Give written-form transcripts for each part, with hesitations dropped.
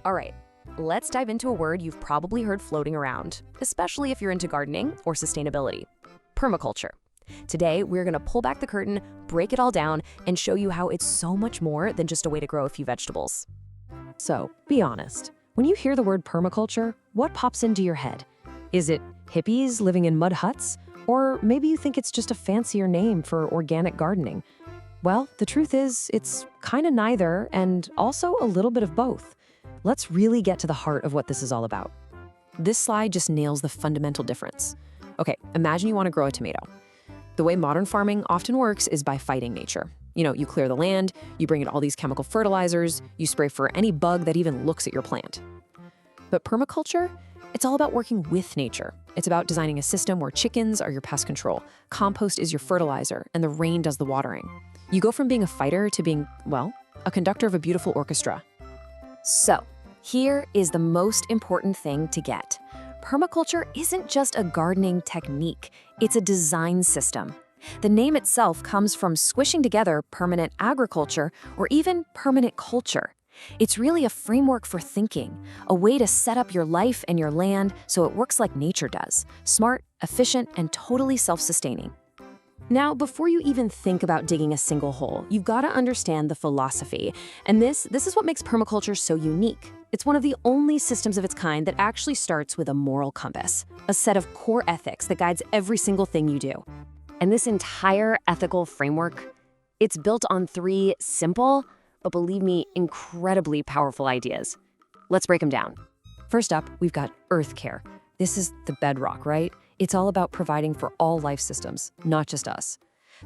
All right, let's dive into a word you've probably heard floating around, especially if you're into gardening or sustainability: permaculture. Today, we're going to pull back the curtain, break it all down, and show you how it's so much more than just a way to grow a few vegetables. So, be honest. When you hear the word permaculture, what pops into your head? Is it hippies living in mud huts? Or maybe you think it's just a fancier name for organic gardening? Well, the truth is, it's kind of neither, and also a little bit of both. Let's really get to the heart of what this is all about. This slide just nails the fundamental difference. Okay, imagine you want to grow a tomato. The way modern farming often works is by fighting nature. You clear the land, you bring in all these chemical fertilizers, you spray for any bug that even looks at your plant. But permaculture, it's all about working with nature. It's about designing a system where chickens are your pest control, compost is your fertilizer, and the rain does the watering. You go from being a fighter to being, well, a conductor of a beautiful orchestra. So, here is the most important thing to get. Permaculture isn't just a gardening technique, it's a design system. The name itself comes from squishing together permanent agriculture or even permanent culture. It's really a framework for thinking, a way to set up your life and your land so it works like nature does: smart, efficient, and totally self-sustaining. Now, before you even think about digging a single hole, you've got to understand the philosophy. And this is what makes permaculture so unique. It's one of the only systems of its kind that actually starts with a moral compass, a set of core ethics that guides every single thing you do. And this entire ethical framework, it's built on 3 simple, but believe me, incredibly powerful ideas. Let's break them down. First up, we've got earth care. This is the bedrock, right? It's all about providing for all life systems, not just us.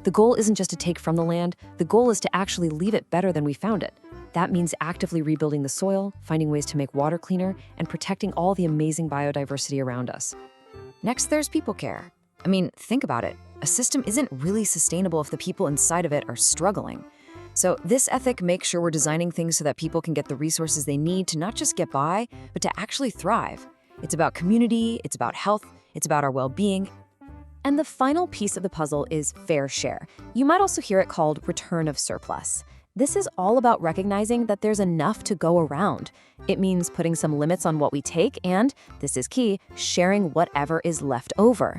The goal isn't just to take from the land, the goal is to actually leave it better than we found it. That means actively rebuilding the soil, finding ways to make water cleaner, and protecting all the amazing biodiversity around us. Next, there's people care. I mean, think about it. A system isn't really sustainable if the people inside of it are struggling. So this ethic makes sure we're designing things so that people can get the resources they need to not just get by, but to actually thrive. It's about community, it's about health, it's about our well-being. And the final piece of the puzzle is fair share. You might also hear it called return of surplus. This is all about recognizing that there's enough to go around. It means putting some limits on what we take and, this is key, sharing whatever is left over.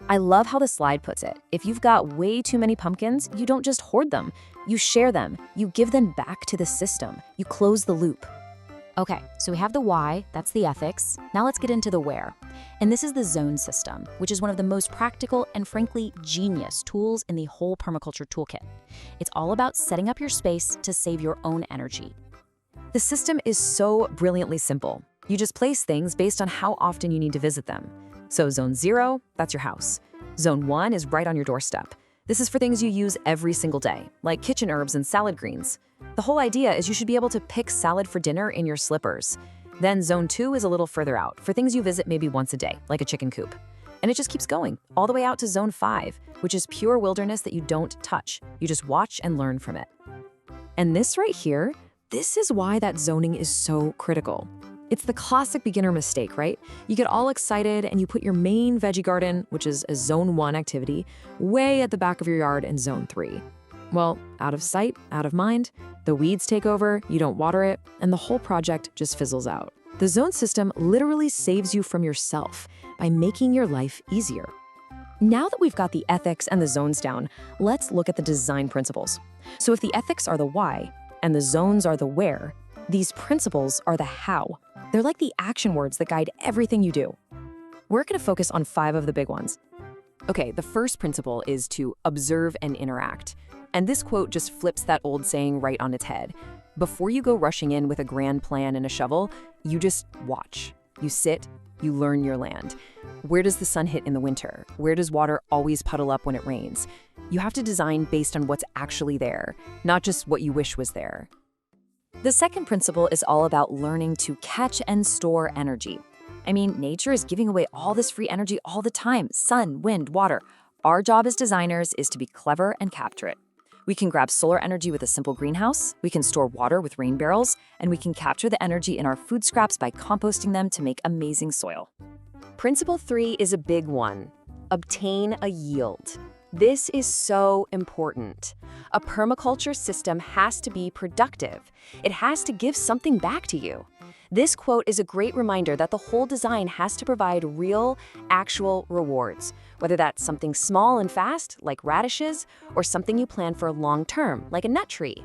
I love how the slide puts it. If you've got way too many pumpkins, you don't just hoard them. You share them. You give them back to the system. You close the loop. Okay, so we have the why, that's the ethics. Now let's get into the where. And this is the zone system, which is one of the most practical and frankly genius tools in the whole permaculture toolkit. It's all about setting up your space to save your own energy. The system is so brilliantly simple. You just place things based on how often you need to visit them. So zone 0, that's your house. Zone 1 is right on your doorstep. This is for things you use every single day, like kitchen herbs and salad greens. The whole idea is you should be able to pick salad for dinner in your slippers. Then zone 2 is a little further out, for things you visit maybe once a day, like a chicken coop. And it just keeps going, all the way out to zone 5, which is pure wilderness that you don't touch. You just watch and learn from it. And this right here, this is why that zoning is so critical. It's the classic beginner mistake, right? You get all excited and you put your main veggie garden, which is a zone 1 activity, way at the back of your yard in zone 3. Well, out of sight, out of mind, the weeds take over, you don't water it, and the whole project just fizzles out. The zone system literally saves you from yourself by making your life easier. Now that we've got the ethics and the zones down, let's look at the design principles. So if the ethics are the why and the zones are the where, these principles are the how. They're like the action words that guide everything you do. We're going to focus on 5 of the big ones. Okay, the first principle is to observe and interact. And this quote just flips that old saying right on its head. Before you go rushing in with a grand plan and a shovel, you just watch. You sit, you learn your land. Where does the sun hit in the winter? Where does water always puddle up when it rains? You have to design based on what's actually there, not just what you wish was there. The second principle is all about learning to catch and store energy. I mean, nature is giving away all this free energy all the time: sun, wind, water. Our job as designers is to be clever and capture it. We can grab solar energy with a simple greenhouse, we can store water with rain barrels, and we can capture the energy in our food scraps by composting them to make amazing soil. Principle 3 is a big one: obtain a yield. This is so important. A permaculture system has to be productive. It has to give something back to you. This quote is a great reminder that the whole design has to provide real, actual rewards, whether that's something small and fast, like radishes, or something you plan for long term, like a nut tree.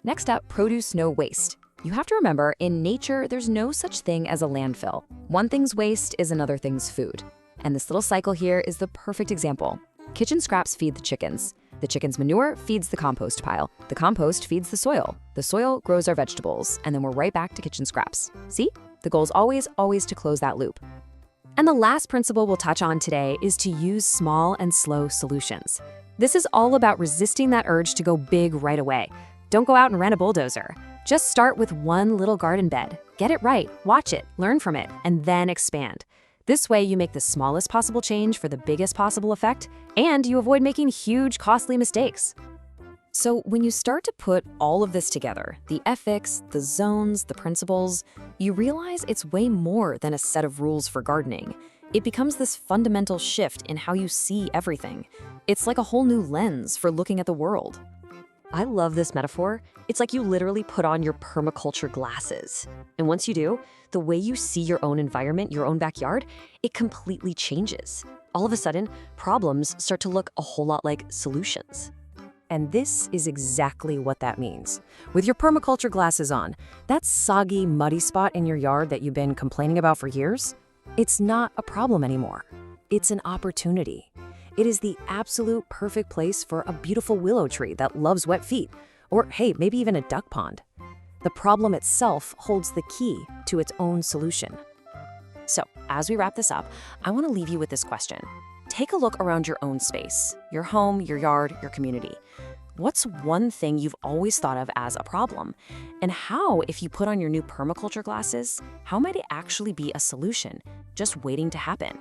Next up, produce no waste. You have to remember, in nature, there's no such thing as a landfill. One thing's waste is another thing's food. And this little cycle here is the perfect example. Kitchen scraps feed the chickens. The chicken's manure feeds the compost pile. The compost feeds the soil. The soil grows our vegetables, and then we're right back to kitchen scraps. See? The goal's always to close that loop. And the last principle we'll touch on today is to use small and slow solutions. This is all about resisting that urge to go big right away. Don't go out and rent a bulldozer. Just start with one little garden bed. Get it right, watch it, learn from it, and then expand. This way, you make the smallest possible change for the biggest possible effect, and you avoid making huge, costly mistakes. So when you start to put all of this together, the ethics, the zones, the principles, you realize it's way more than a set of rules for gardening. It becomes this fundamental shift in how you see everything. It's like a whole new lens for looking at the world. I love this metaphor. It's like you literally put on your permaculture glasses. And once you do, the way you see your own environment, your own backyard, it completely changes. All of a sudden, problems start to look a whole lot like solutions. And this is exactly what that means. With your permaculture glasses on, that soggy, muddy spot in your yard that you've been complaining about for years, it's not a problem anymore. It's an opportunity. It is the absolute perfect place for a beautiful willow tree that loves wet feet, or hey, maybe even a duck pond. The problem itself holds the key to its own solution. So, as we wrap this up, I want to leave you with this question. Take a look around your own space, your home, your yard, your community. What's one thing you've always thought of as a problem? And how, if you put on your new permaculture glasses, how might it actually be a solution, just waiting to happen?